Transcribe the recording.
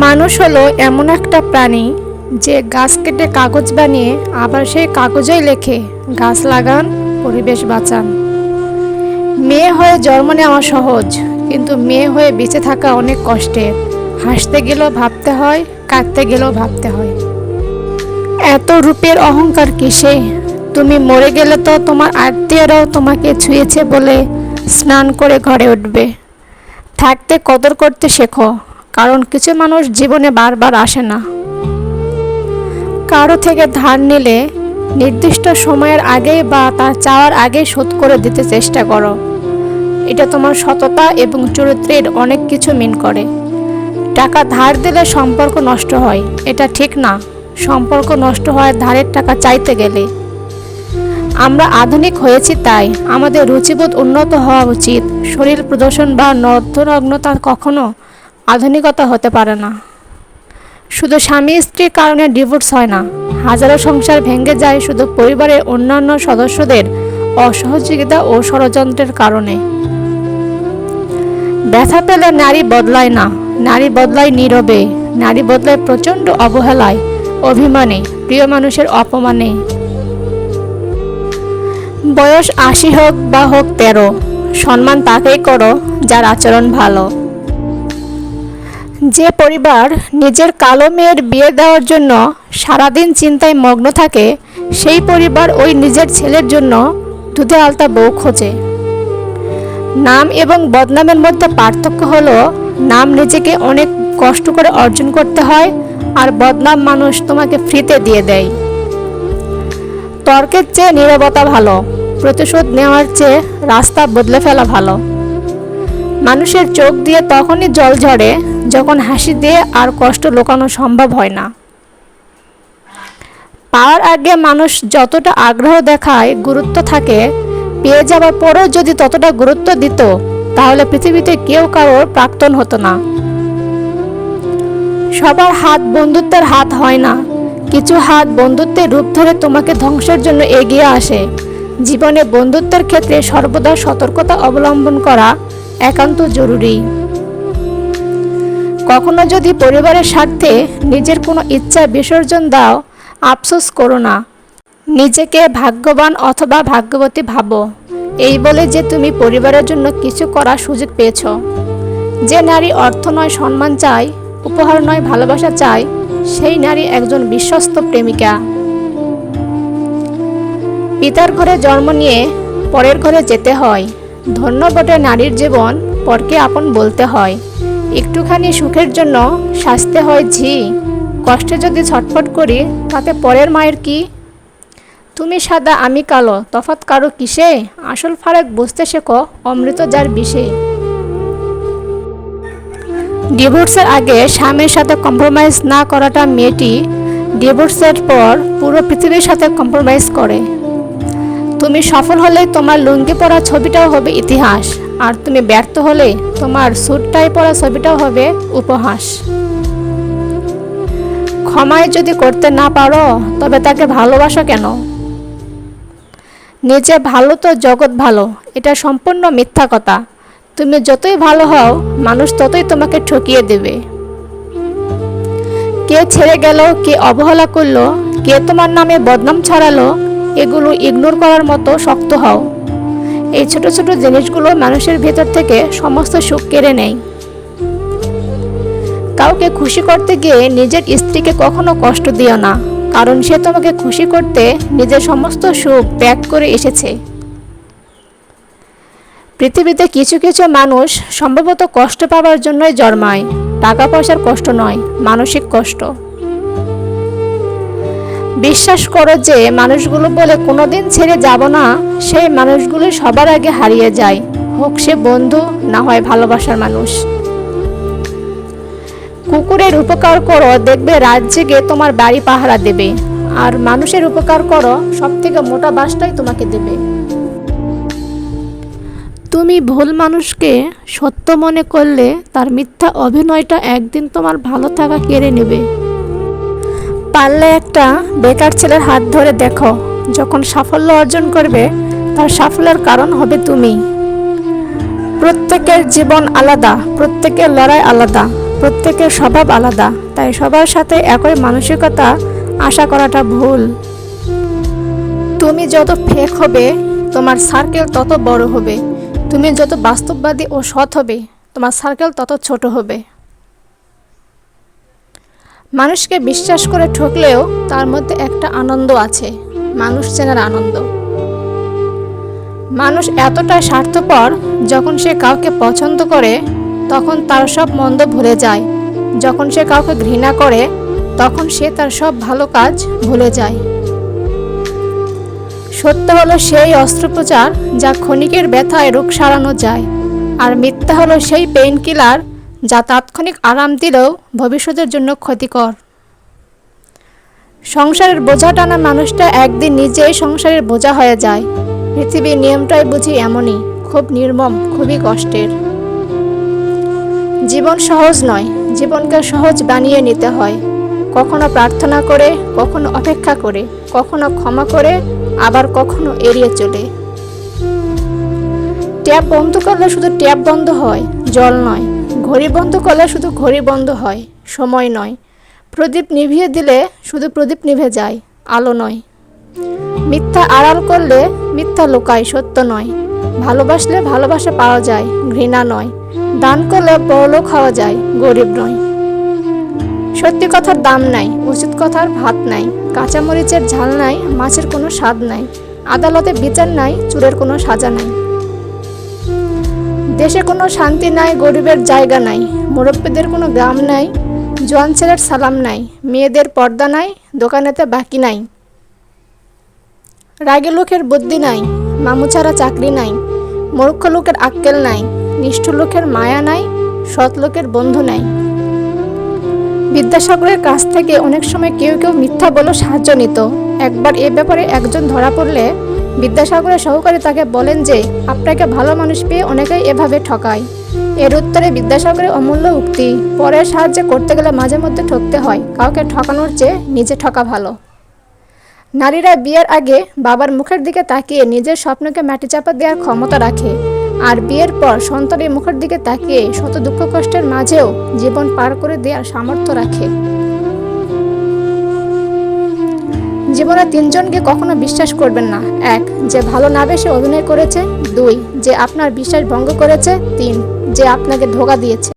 মানুষ হলো এমন একটা প্রাণী যে গাছ কেটে কাগজ বানিয়ে আবার সেই কাগজেই লেখে গাছ লাগান, পরিবেশ বাঁচান। মেয়ে হয়ে জন্ম নেওয়া সহজ, কিন্তু মেয়ে হয়ে বেঁচে থাকা অনেক কষ্টের। হাসতে গেলেও ভাবতে হয়, কাঁদতে গেলেও ভাবতে হয়। এত রূপের অহংকার কিসে? তুমি মরে গেলে তো তোমার আত্মীয়রাও তোমাকে ছুঁয়েছে বলে স্নান করে ঘরে উঠবে। থাকতে কদর করতে শেখো, কারণ কিছু মানুষ জীবনে বারবার আসে না। কারো থেকে ধার নিলে নির্দিষ্ট সময়ের আগেই বা তার চাওয়ার আগেই শোধ করে দিতে চেষ্টা করো। এটা তোমার সততা এবং চরিত্রের অনেক কিছু মিন করে। টাকা ধার দিলে সম্পর্ক নষ্ট হয়, এটা ঠিক না। সম্পর্ক নষ্ট হয় ধারের টাকা চাইতে গেলে। আমরা আধুনিক হয়েছি, তাই আমাদের রুচিবোধ উন্নত হওয়া উচিত। শরীর প্রদর্শন বা নগ্নতা কখনো আধুনিকতা হতে পারে না। শুধু স্বামী স্ত্রীর কারণে ডিভোর্স হয় না, হাজারো সংসার ভেঙে যায় শুধু পরিবারের অন্যান্য সদস্যদের অসহযোগিতা ও ষড়যন্ত্রের কারণে। ব্যথা পেলে নারী বদলায় না, নারী বদলায় নীরবে। নারী বদলায় প্রচণ্ড অবহেলায়, অভিমানে, প্রিয় মানুষের অপমানে। বয়স ৮০ হোক বা হোক ১৩, সম্মান তাকেই করো যার আচরণ ভালো। যে পরিবার নিজের কালো মেয়ের বিয়ে দেওয়ার জন্য সারাদিন চিন্তায় মগ্ন থাকে, সেই পরিবার ওই নিজের ছেলের জন্য দুধে আলতা বউ খোঁজে। নাম এবং বদনামের মধ্যে পার্থক্য হলো, নাম নিজেকে অনেক কষ্ট করে অর্জন করতে হয়, আর বদনাম মানুষ তোমাকে ফ্রিতে দিয়ে দেয়। তর্কের চেয়ে নীরবতা ভালো, প্রতিশোধ নেওয়ার চেয়ে রাস্তা বদলে ফেলা ভালো। মানুষের চোখ দিয়ে তখনই জল ঝরে যখন হাসি দিয়ে আর কষ্ট লুকানো সম্ভব হয় না। পাওয়ার আগে মানুষ যতটা আগ্রহ দেখায়, গুরুত্ব থাকে, পেয়ে যাওয়ার পরেও যদি ততটা গুরুত্ব দিত, তাহলে পৃথিবীতে কেউ কারোর প্রাক্তন হতো না। সবার হাত বন্ধুত্বের হাত হয় না, কিছু হাত বন্ধুত্বের রূপ ধরে তোমাকে ধ্বংসের জন্য এগিয়ে আসে। জীবনে বন্ধুত্বের ক্ষেত্রে সর্বদা সতর্কতা অবলম্বন করা একান্ত জরুরি। কখনো যদি পরিবারের স্বার্থে নিজের কোনো ইচ্ছা বিসর্জন দাও, আফসোস করো না। নিজেকে ভাগ্যবান অথবা ভাগ্যবতী ভাবো, এই বলে যে তুমি পরিবারের জন্য কিছু করার সুযোগ পেয়েছ। যে নারী অর্থ নয় সম্মান চায়, উপহার নয় ভালোবাসা চায়, সেই নারী একজন বিশ্বস্ত প্রেমিকা। পিতার ঘরে জন্ম নিয়ে পরের ঘরে যেতে হয়। ধন্য বটে নারীর জীবন, পরকে আপন বলতে হয়। একটুখানি সুখের জন্য সাজতে হয় ঝি, কষ্টে যদি ছটফট করি তাতে পরের মায়ের কি? তুমি সাদা আমি কালো, তফাৎ কারো কিসে? আসল ফারাক বুঝতে শেখো অমৃত যার বিষে। ডিভোর্সের আগে স্বামীর সাথে কম্প্রোমাইজ না করাটা মেয়েটি ডিভোর্সের পর পুরো পৃথিবীর সাথে কম্প্রোমাইজ করে। তুমি সফল হলে তোমার লুঙ্গি পরা ছবিটাও হবে ইতিহাস, আর তুমি ব্যর্থ হলে তোমার স্যুটটাই পরা ছবিটাও হবে উপহাস। ক্ষমায় যদি করতে না পারো, তবে তাকে ভালোবাসো কেন? নিজে ভালো তো জগৎ ভালো, এটা সম্পূর্ণ মিথ্যা কথা। তুমি যতই ভালো হও, মানুষ ততই তোমাকে ঠকিয়ে দেবে। কে ছেড়ে গেল, কে অবহেলা করলো, কে তোমার নামে বদনাম ছড়ালো, এগুলো ইগনোর করার মতো শক্ত হও। এই ছোট ছোট জিনিসগুলো মানুষের ভেতর থেকে সমস্ত সুখ কেড়ে নেয়। কাউকে খুশি করতে গিয়ে নিজের স্ত্রীকে কখনো কষ্ট দিও না, কারণ সে তোমাকে খুশি করতে নিজের সমস্ত সুখ ত্যাগ করে এসেছে। পৃথিবীতে কিছু কিছু মানুষ সম্ভবত কষ্ট পাওয়ার জন্যই জন্মায়, টাকা পয়সার কষ্ট নয়, মানসিক কষ্ট। বিশ্বাস করো যে মানুষগুলো বলে কোনোদিন ছেড়ে যাব না, সেই মানুষগুলো সবার আগে হারিয়ে যায়, হোক সে বন্ধু না হয় ভালোবাসার মানুষ। কুকুরের উপকার করো, দেখবে রাত জেগে তোমার বাড়ি পাহারা দেবে, আর মানুষের উপকার করো, সব থেকে মোটা বাসটাই তোমাকে দেবে। তুমি ভুল মানুষকে সত্য মনে করলে তার মিথ্যা অভিনয়টা একদিন তোমার ভালো থাকা কেড়ে নেবে। পারলে একটা বেকার ছেলের হাত ধরে দেখো, যখন সাফল্য অর্জন করবে তার সাফল্যের কারণ হবে তুমি। প্রত্যেকের জীবন আলাদা, প্রত্যেকের লড়াই আলাদা, প্রত্যেকের স্বভাব আলাদা, তাই সবার সাথে একই মানসিকতা আশা করাটা ভুল। তুমি যত ফেক হবে তোমার সার্কেল তত বড় হবে, তুমি যত বাস্তববাদী ও সৎ হবে তোমার সার্কেল তত ছোট হবে। মানুষকে বিশ্বাস করে ঠকলেও তার মধ্যে একটা আনন্দ আছে, মানুষ চেনার আনন্দ। মানুষ এতটা স্বার্থপর, যখন সে কাউকে পছন্দ করে তখন তার সব মন্দ ভুলে যায়, যখন সে কাউকে ঘৃণা করে তখন সে তার সব ভালো কাজ ভুলে যায়। সত্য হলো সেই অস্ত্রোপচার যা ক্ষণিকের ব্যথায় রোগ সারানো যায়, আর মিথ্যা হলো সেই পেইন কিলার যা তাৎক্ষণিক আরাম দিলেও ভবিষ্যতের জন্য ক্ষতিকর। সংসারের বোঝা টানা মানুষটা একদিন নিজেই সংসারের বোঝা হয়ে যায়। পৃথিবীর নিয়মটাই বুঝি এমনই, খুব নির্মম, খুবই কষ্টের। জীবন সহজ নয়, জীবনকে সহজ বানিয়ে নিতে হয়, কখনো প্রার্থনা করে, কখনো অপেক্ষা করে, কখনো ক্ষমা করে, আবার কখনো এড়িয়ে চলে। ট্যাপ বন্ধ করলে শুধু ট্যাপ বন্ধ হয়, জল নয়। ঘড়ি বন্ধ করলে শুধু ঘড়ি বন্ধ হয়, সময় নয়। প্রদীপ নিভিয়ে দিলে শুধু প্রদীপ নিভে যায়, আলো নয়। মিথ্যা আড়াল করলে মিথ্যা লুকায়, সত্য নয়। ভালোবাসলে ভালোবাসা পাওয়া যায়, ঘৃণা নয়। দান করলে বড়লোক হওয়া যায়, গরিব নয়। সত্যি কথার দাম নাই, উচিত কথার ভাত নাই। কাঁচামরিচের ঝাল নাই, মাছের কোনো স্বাদ নাই। আদালতে বিচার নাই, চোরের কোনো সাজা নাই। দেশে কোনো শান্তি নাই, গরিবের জায়গা নাই। মুরব্বীদের কোনো গ্রাম নাই, জোয়ান ছেলের সালাম নাই। মেয়েদের পর্দা নাই, দোকানেতে বাকি নাই। রাগে লোকের বুদ্ধি নাই, মামু ছাড়া চাকরি নাই। মূর্খ লোকের আক্কেল নাই, নিষ্ঠুর লোকের মায়া নাই। সৎ লোকের বন্ধু নাই। বিদ্যাসাগরের কাছ থেকে অনেক সময় কেউ কেউ মিথ্যা বলে সাহায্য নিত। একবার এ ব্যাপারে একজন ধরা পড়লে বিদ্যাসাগরের সহকারী তাকে বলেন যে আপনাকে ভালো মানুষ পেয়ে অনেকেই এভাবে ঠকায়। এর উত্তরে বিদ্যাসাগরের অমূল্য উক্তি, পরের সাহায্য করতে গেলে মাঝে মধ্যে ঠকতে হয়, কাউকে ঠকানোর চেয়ে নিজে ঠকা ভালো। নারীরা বিয়ের আগে বাবার মুখের দিকে তাকিয়ে নিজের স্বপ্নকে মাটি চাপা দেওয়ার ক্ষমতা রাখে, আর বিয়ের পর সন্তানের মুখের দিকে তাকিয়ে শত দুঃখ কষ্টের মাঝেও জীবন পার করে দেওয়ার সামর্থ্য রাখে। জীবনে তিনজনকে কখনো বিশ্বাস করবেন না। 1, যে ভালো না বেশে অভিনয় করেছে। 2, যে আপনার বিশ্বাস ভঙ্গ করেছে। 3, যে আপনাকে ধোঁকা দিয়েছে।